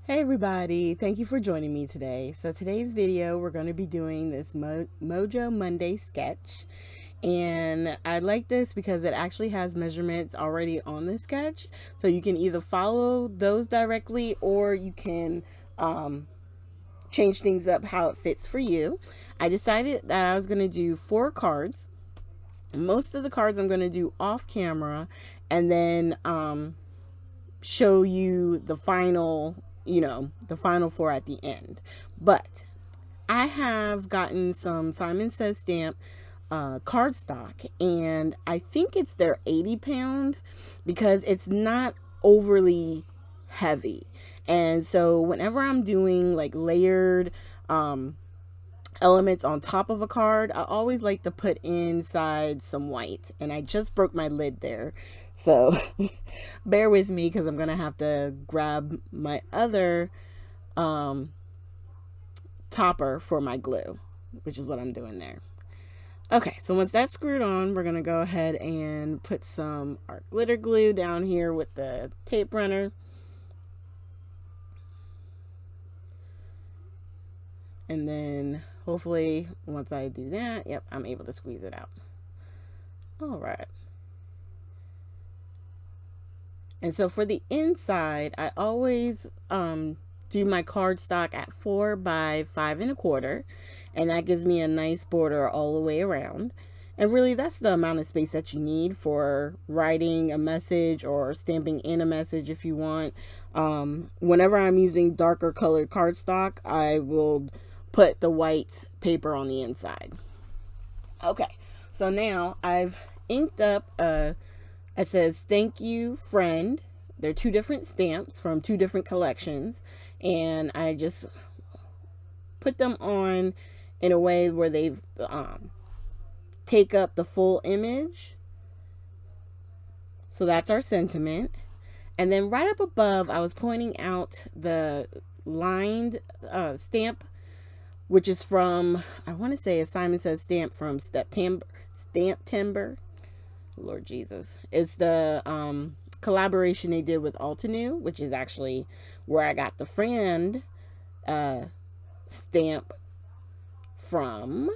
Hey everybody, thank you for joining me today. So today's video we're going to be doing this Mojo Monday sketch, and I like this because it actually has measurements already on the sketch, so you can either follow those directly or you can change things up how it fits for you. I decided that I was going to do 4 cards. Most of the cards I'm going to do off camera, and then show you the final, the final 4 at the end. But I have gotten some Simon Says stamp cardstock, and I think it's their 80 pound because it's not overly heavy. And so whenever I'm doing like layered elements on top of a card, I always like to put inside some white, and I just broke my lid there, so bear with me because I'm gonna have to grab my other topper for my glue, which is what I'm doing there. Okay, so once that's screwed on, we're gonna go ahead and put some art glitter glue down here with the tape runner. And then hopefully once I do that, yep, I'm able to squeeze it out. All right. And so for the inside, I always do my cardstock at 4 by 5 1/4, and that gives me a nice border all the way around. And really, that's the amount of space that you need for writing a message or stamping in a message if you want. Whenever I'm using darker colored cardstock, I will put the white paper on the inside. Okay, so now I've inked up it says thank you friend. They're 2 different stamps from 2 different collections, and I just put them on in a way where they take up the full image. So that's our sentiment. And then right up above, I was pointing out the lined stamp, which is from, I want to say a Simon Says stamp from Stamptember. Lord Jesus. It's the collaboration they did with Altenew, which is actually where I got the friend stamp from.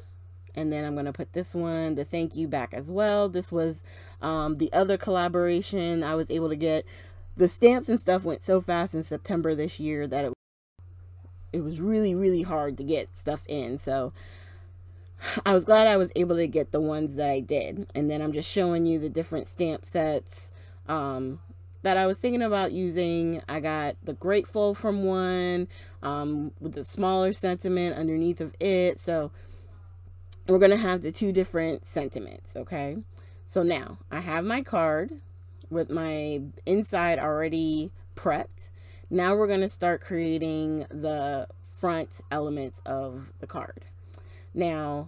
And then I'm going to put this one, the thank you, back as well. This was the other collaboration I was able to get. The stamps and stuff went so fast in September this year that it was really, really hard to get stuff in. So I was glad I was able to get the ones that I did. And then I'm just showing you the different stamp sets that I was thinking about using. I got the Grateful from one with the smaller sentiment underneath of it. So we're going to have the 2 different sentiments, okay? So now I have my card with my inside already prepped. Now we're going to start creating the front elements of the card. Now,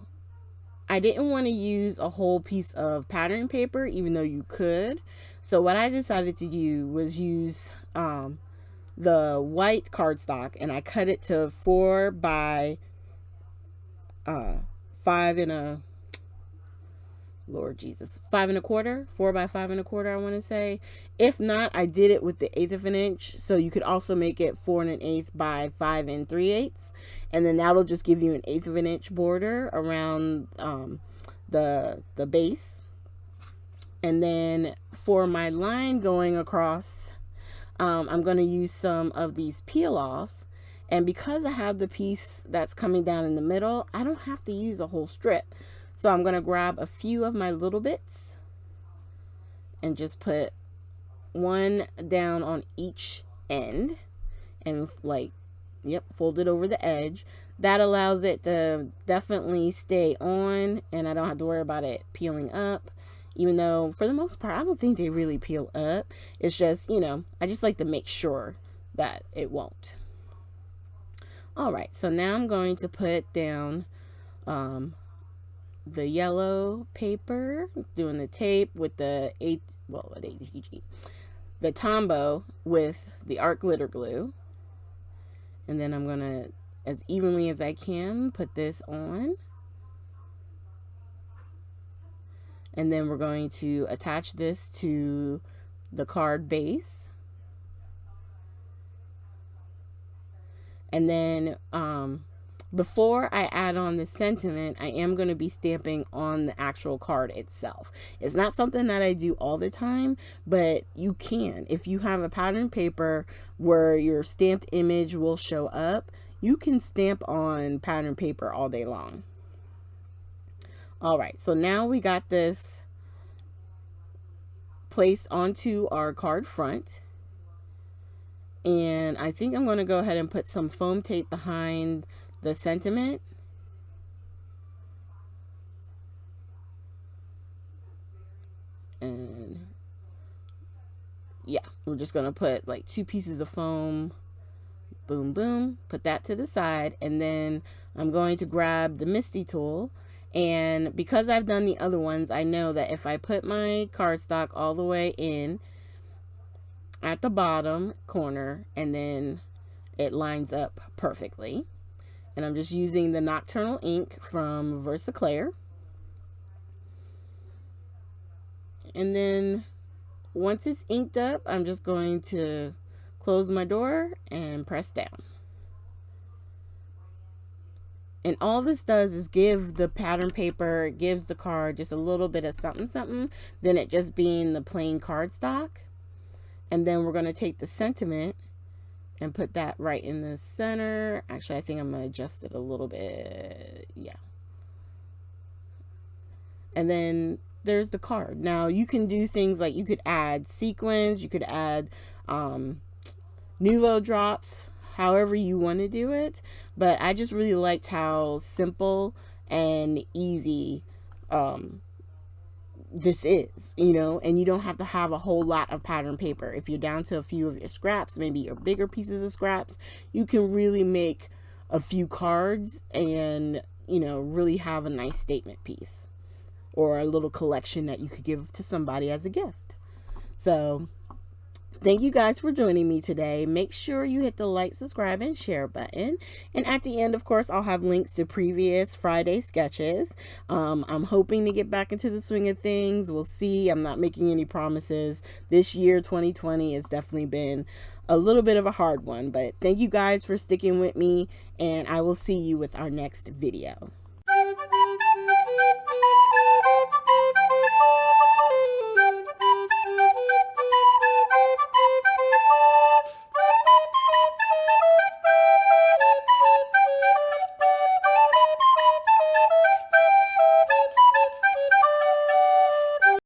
I didn't want to use a whole piece of pattern paper, even though you could. So what I decided to do was use the white cardstock, and I cut it to 4 by 5 Lord Jesus, 5 1/4, 4 by 5 1/4, I want to say. If not, I did it with the 1/8 of an inch, so you could also make it 4 1/8 by 5 3/8, and then that'll just give you an 1/8 of an inch border around the base. And then for my line going across, I'm going to use some of these peel offs. And because I have the piece that's coming down in the middle, I don't have to use a whole strip. So I'm going to grab a few of my little bits and just put one down on each end and fold it over the edge. That allows it to definitely stay on, and I don't have to worry about it peeling up. Even though for the most part, I don't think they really peel up. It's just, I just like to make sure that it won't. All right, so now I'm going to put down the yellow paper, doing the tape with the ATG, the Tombow with the art glitter glue. And then I'm going to, as evenly as I can, put this on. And then we're going to attach this to the card base. And then before I add on the sentiment, I am going to be stamping on the actual card itself. It's not something that I do all the time, but you can. If you have a pattern paper where your stamped image will show up, you can stamp on pattern paper all day long. All right, so now we got this placed onto our card front. And I think I'm going to go ahead and put some foam tape behind the sentiment. And yeah, we're just going to put like 2 pieces of foam. Boom, boom. Put that to the side. And then I'm going to grab the MISTI tool. And because I've done the other ones, I know that if I put my cardstock all the way in at the bottom corner, and then it lines up perfectly. And I'm just using the Nocturnal ink from Versaclear. And then once it's inked up, I'm just going to close my door and press down. And all this does is give the pattern paper, it gives the card just a little bit of something something than it just being the plain cardstock. And then we're going to take the sentiment and put that right in the center. Actually, I think I'm going to adjust it a little bit. Yeah. And then there's the card. Now you can do things like you could add sequins, you could add Nuvo drops, however you want to do it. But I just really liked how simple and easy this is, you know, and you don't have to have a whole lot of pattern paper. If you're down to a few of your scraps, maybe your bigger pieces of scraps, you can really make a few cards and, you know, really have a nice statement piece or a little collection that you could give to somebody as a gift. So thank you guys for joining me today. Make sure you hit the like, subscribe, and share button. And at the end, of course, I'll have links to previous Friday sketches. I'm hoping to get back into the swing of things. We'll see. I'm not making any promises. This year, 2020, has definitely been a little bit of a hard one. But thank you guys for sticking with me, and I will see you with our next video.